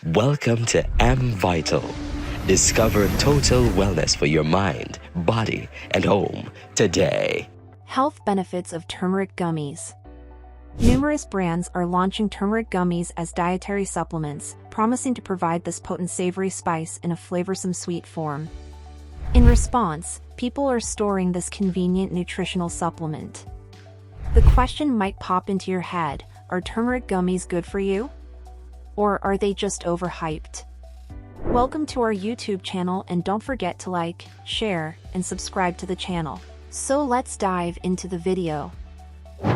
Welcome to AMVital. Discover total wellness for your mind, body, and home today. Health benefits of turmeric gummies. Numerous brands are launching turmeric gummies as dietary supplements, promising to provide this potent savory spice in a flavorsome sweet form. In response, people are storing this convenient nutritional supplement. The question might pop into your head, are turmeric gummies good for you? Or are they just overhyped? Welcome to our YouTube channel, and don't forget to like, share, and subscribe to the channel. So let's dive into the video.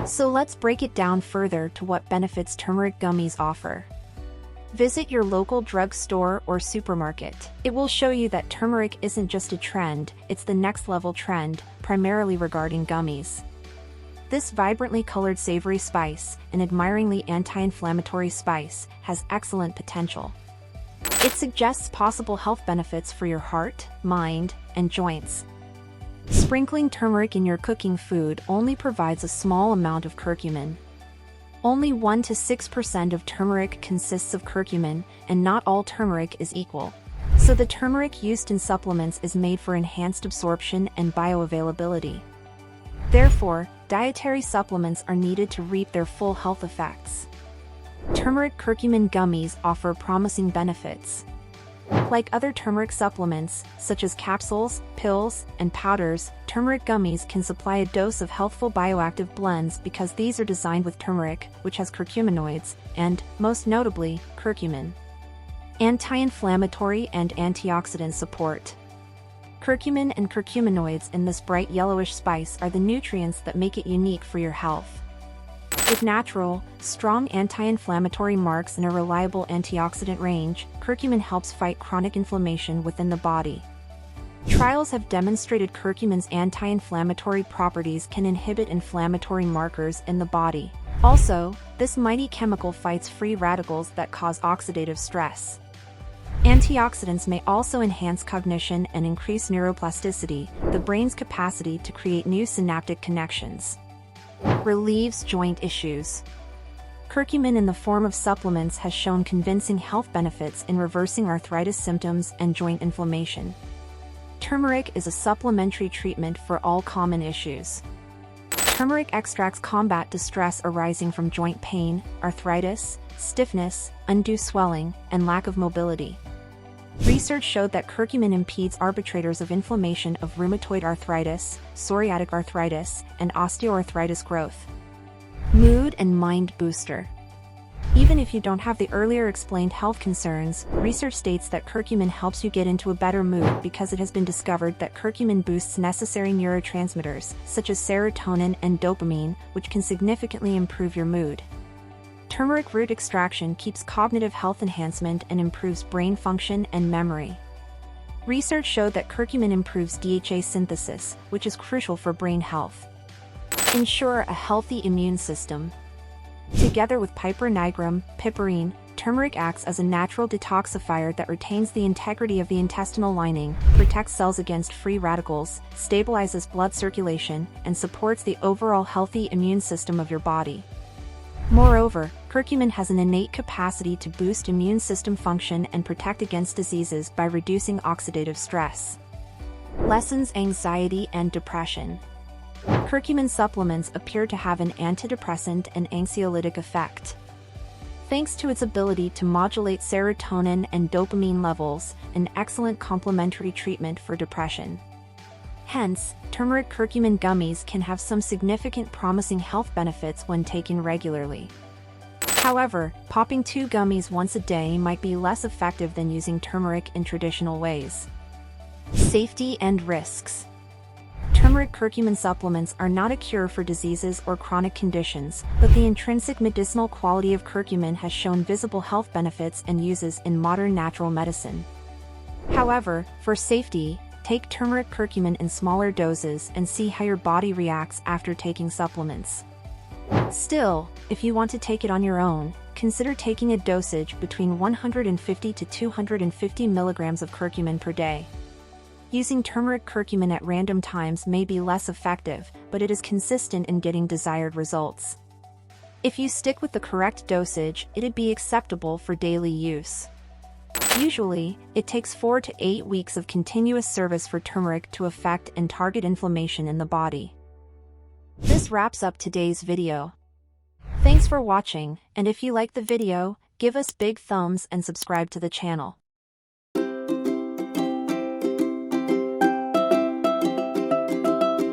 So let's break it down further to what benefits turmeric gummies offer. Visit your local drugstore or supermarket. It will show you that turmeric isn't just a trend, it's the next level trend, primarily regarding gummies. This vibrantly colored savory spice, an admiringly anti-inflammatory spice, has excellent potential. It suggests possible health benefits for your heart, mind, and joints. Sprinkling turmeric in your cooking food only provides a small amount of curcumin. Only 1 to 6% of turmeric consists of curcumin, and not all turmeric is equal. So the turmeric used in supplements is made for enhanced absorption and bioavailability. Therefore, dietary supplements are needed to reap their full health effects. Turmeric curcumin gummies offer promising benefits. Like other turmeric supplements, such as capsules, pills, and powders, turmeric gummies can supply a dose of healthful bioactive blends because these are designed with turmeric, which has curcuminoids, and, most notably, curcumin. Anti-inflammatory and antioxidant support. Curcumin and curcuminoids in this bright yellowish spice are the nutrients that make it unique for your health. With natural, strong anti-inflammatory marks and a reliable antioxidant range, curcumin helps fight chronic inflammation within the body. Trials have demonstrated curcumin's anti-inflammatory properties can inhibit inflammatory markers in the body. Also, this mighty chemical fights free radicals that cause oxidative stress. Antioxidants may also enhance cognition and increase neuroplasticity, the brain's capacity to create new synaptic connections. Relieves joint issues. Curcumin in the form of supplements has shown convincing health benefits in reversing arthritis symptoms and joint inflammation. Turmeric is a supplementary treatment for all common issues. Turmeric extracts combat distress arising from joint pain, arthritis, stiffness, undue swelling, and lack of mobility. Research showed that curcumin impedes arbitrators of inflammation of rheumatoid arthritis, psoriatic arthritis, and osteoarthritis growth. Mood and mind booster. Even if you don't have the earlier explained health concerns, research states that curcumin helps you get into a better mood because it has been discovered that curcumin boosts necessary neurotransmitters, such as serotonin and dopamine, which can significantly improve your mood. Turmeric root extraction keeps cognitive health enhancement and improves brain function and memory. Research showed that curcumin improves DHA synthesis, which is crucial for brain health. Ensure a healthy immune system. Together with piper nigrum, piperine, turmeric acts as a natural detoxifier that retains the integrity of the intestinal lining, protects cells against free radicals, stabilizes blood circulation, and supports the overall healthy immune system of your body. Moreover, curcumin has an innate capacity to boost immune system function and protect against diseases by reducing oxidative stress. Lessens anxiety and depression. Curcumin supplements appear to have an antidepressant and anxiolytic effect. Thanks to its ability to modulate serotonin and dopamine levels, an excellent complementary treatment for depression. Hence, turmeric curcumin gummies can have some significant promising health benefits when taken regularly. However, popping 2 gummies once a day might be less effective than using turmeric in traditional ways. Safety and risks. Turmeric curcumin supplements are not a cure for diseases or chronic conditions, but the intrinsic medicinal quality of curcumin has shown visible health benefits and uses in modern natural medicine. However, for safety, take turmeric curcumin in smaller doses and see how your body reacts after taking supplements. Still, if you want to take it on your own, consider taking a dosage between 150 to 250 milligrams of curcumin per day. Using turmeric curcumin at random times may be less effective, but it is consistent in getting desired results. If you stick with the correct dosage, it'd be acceptable for daily use. Usually, it takes 4 to 8 weeks of continuous service for turmeric to affect and target inflammation in the body. This wraps up today's video. Thanks for watching, and if you like the video, give us big thumbs and subscribe to the channel.